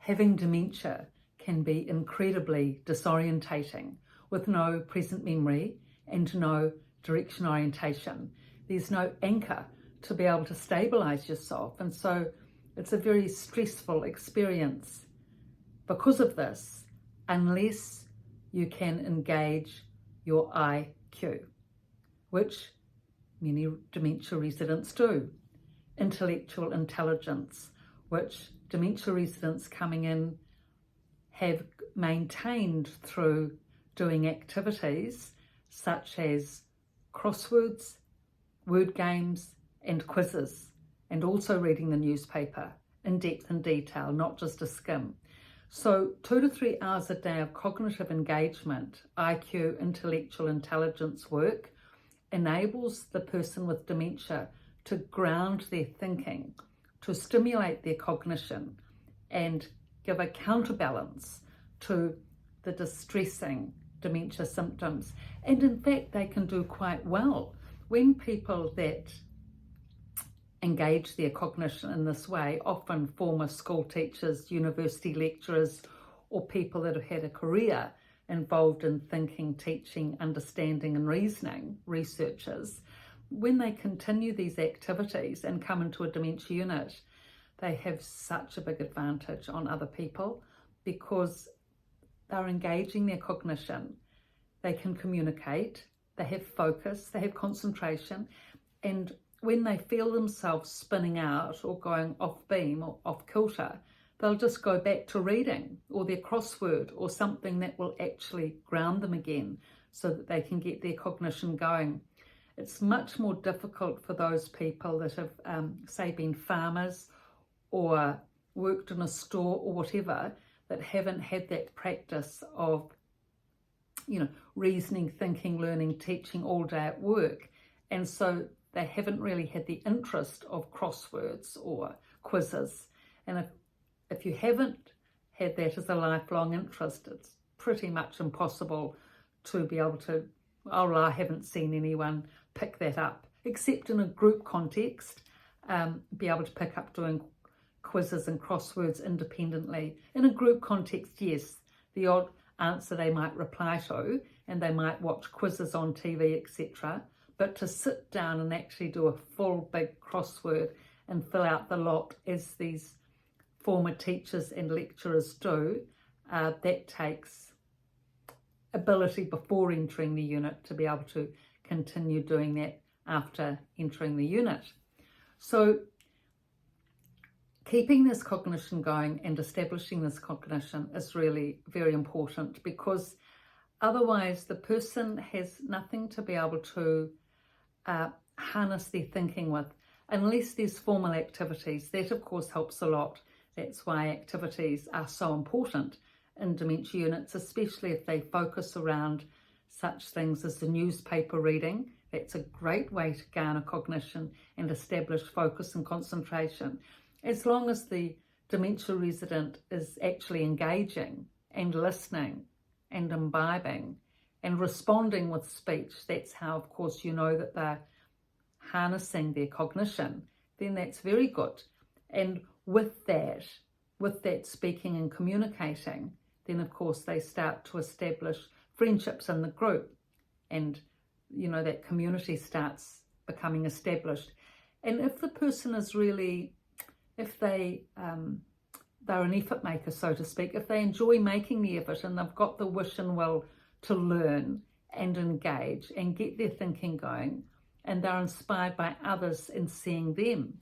having dementia can be incredibly disorientating with no present memory and no direction orientation. There's no anchor to be able to stabilize yourself, and so it's a very stressful experience because of this, unless you can engage your IQ, which many dementia residents do. Intellectual intelligence, which dementia residents coming in have maintained through doing activities such as crosswords, word games, and quizzes, and also reading the newspaper in depth and detail, not just a skim. So 2 to 3 hours a day of cognitive engagement, IQ, intellectual intelligence work, enables the person with dementia to ground their thinking, to stimulate their cognition, and give a counterbalance to the distressing dementia symptoms. And in fact, they can do quite well. When people that engage their cognition in this way, often former school teachers, university lecturers, or people that have had a career involved in thinking, teaching, understanding and reasoning, researchers, when they continue these activities and come into a dementia unit, they have such a big advantage on other people because they're engaging their cognition. They can communicate, they have focus, they have concentration, and when they feel themselves spinning out or going off beam or off kilter, they'll just go back to reading or their crossword or something that will actually ground them again so that they can get their cognition going. It's much more difficult for those people that have, say, been farmers or worked in a store or whatever, that haven't had that practice of, reasoning, thinking, learning, teaching all day at work. And so they haven't really had the interest of crosswords or quizzes. And if you haven't had that as a lifelong interest, it's pretty much impossible to be able to, I haven't seen anyone pick that up, except in a group context, be able to pick up doing quizzes and crosswords independently. In a group context, yes, the odd answer they might reply to, and they might watch quizzes on TV, etc. But to sit down and actually do a full big crossword and fill out the lot as these former teachers and lecturers do, that takes ability before entering the unit to be able to continue doing that after entering the unit. So keeping this cognition going and establishing this cognition is really very important, because otherwise the person has nothing to be able to harness their thinking with, unless there's formal activities. That of course helps a lot. That's why activities are so important in dementia units, especially if they focus around such things as the newspaper reading. That's a great way to garner cognition and establish focus and concentration, as long as the dementia resident is actually engaging and listening and imbibing and responding with speech. That's how, of course, you know that they're harnessing their cognition. Then that's very good. And with that speaking and communicating, then of course they start to establish friendships in the group, and that community starts becoming established. And if the person is really, if they're an effort maker, so to speak, if they enjoy making the effort and they've got the wish and will to learn and engage and get their thinking going, and they're inspired by others and seeing them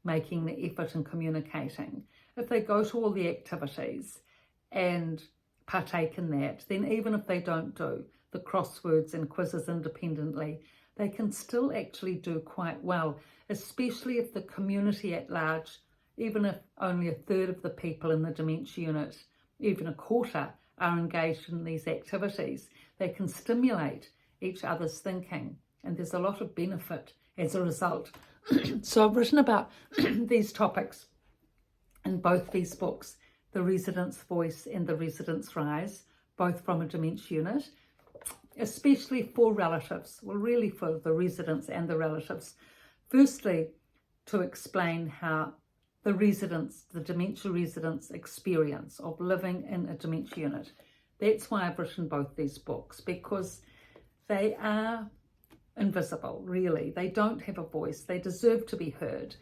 making the effort and communicating, if they go to all the activities and partake in that, then even if they don't do the crosswords and quizzes independently, they can still actually do quite well, especially if the community at large, even if only a third of the people in the dementia unit, even a quarter, are engaged in these activities. They can stimulate each other's thinking, and there's a lot of benefit as a result. So I've written about these topics in both these books, The Resident's Voice and The Resident's Rise, both from a dementia unit, especially for relatives, well, really for the residents and the relatives. Firstly, to explain how the residents, the dementia residents' experience of living in a dementia unit. That's why I've written both these books, because they are invisible, really. They don't have a voice. They deserve to be heard.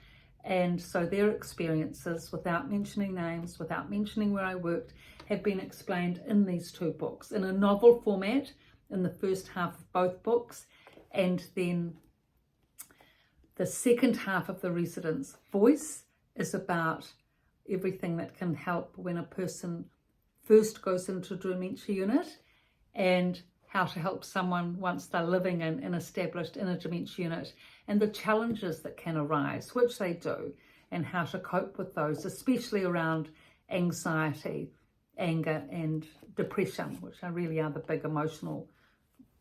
And so their experiences, without mentioning names, without mentioning where I worked, have been explained in these two books in a novel format in the first half of both books, and then the second half of the resident's voice is about everything that can help when a person first goes into a dementia unit, and how to help someone once they're living in and established in a dementia unit, and the challenges that can arise, which they do, and how to cope with those, especially around anxiety, anger and depression, which are really are the big emotional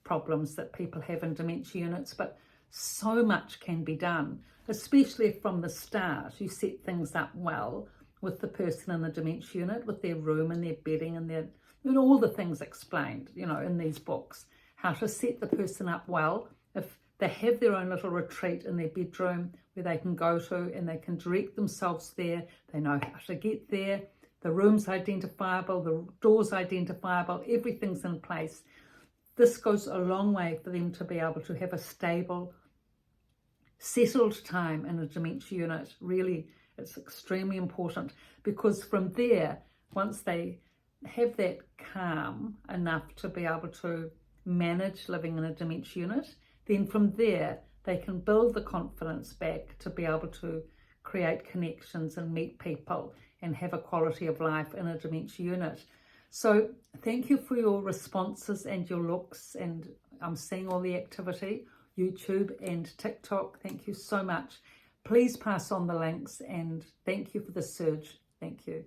problems that people have in dementia units. But so much can be done, especially if from the start you set things up well with the person in the dementia unit, with their room and their bedding and their, all the things explained, in these books, how to set the person up well. If they have their own little retreat in their bedroom where they can go to and they can direct themselves there, they know how to get there, the room's identifiable, the door's identifiable, everything's in place. This goes a long way for them to be able to have a stable, settled time in a dementia unit. Really, it's extremely important, because from there, once they have that calm enough to be able to manage living in a dementia unit, then from there they can build the confidence back to be able to create connections and meet people and have a quality of life in a dementia unit. So thank you for your responses and your looks, and I'm seeing all the activity, YouTube and TikTok. Thank you so much. Please pass on the links, and thank you for the surge. Thank you.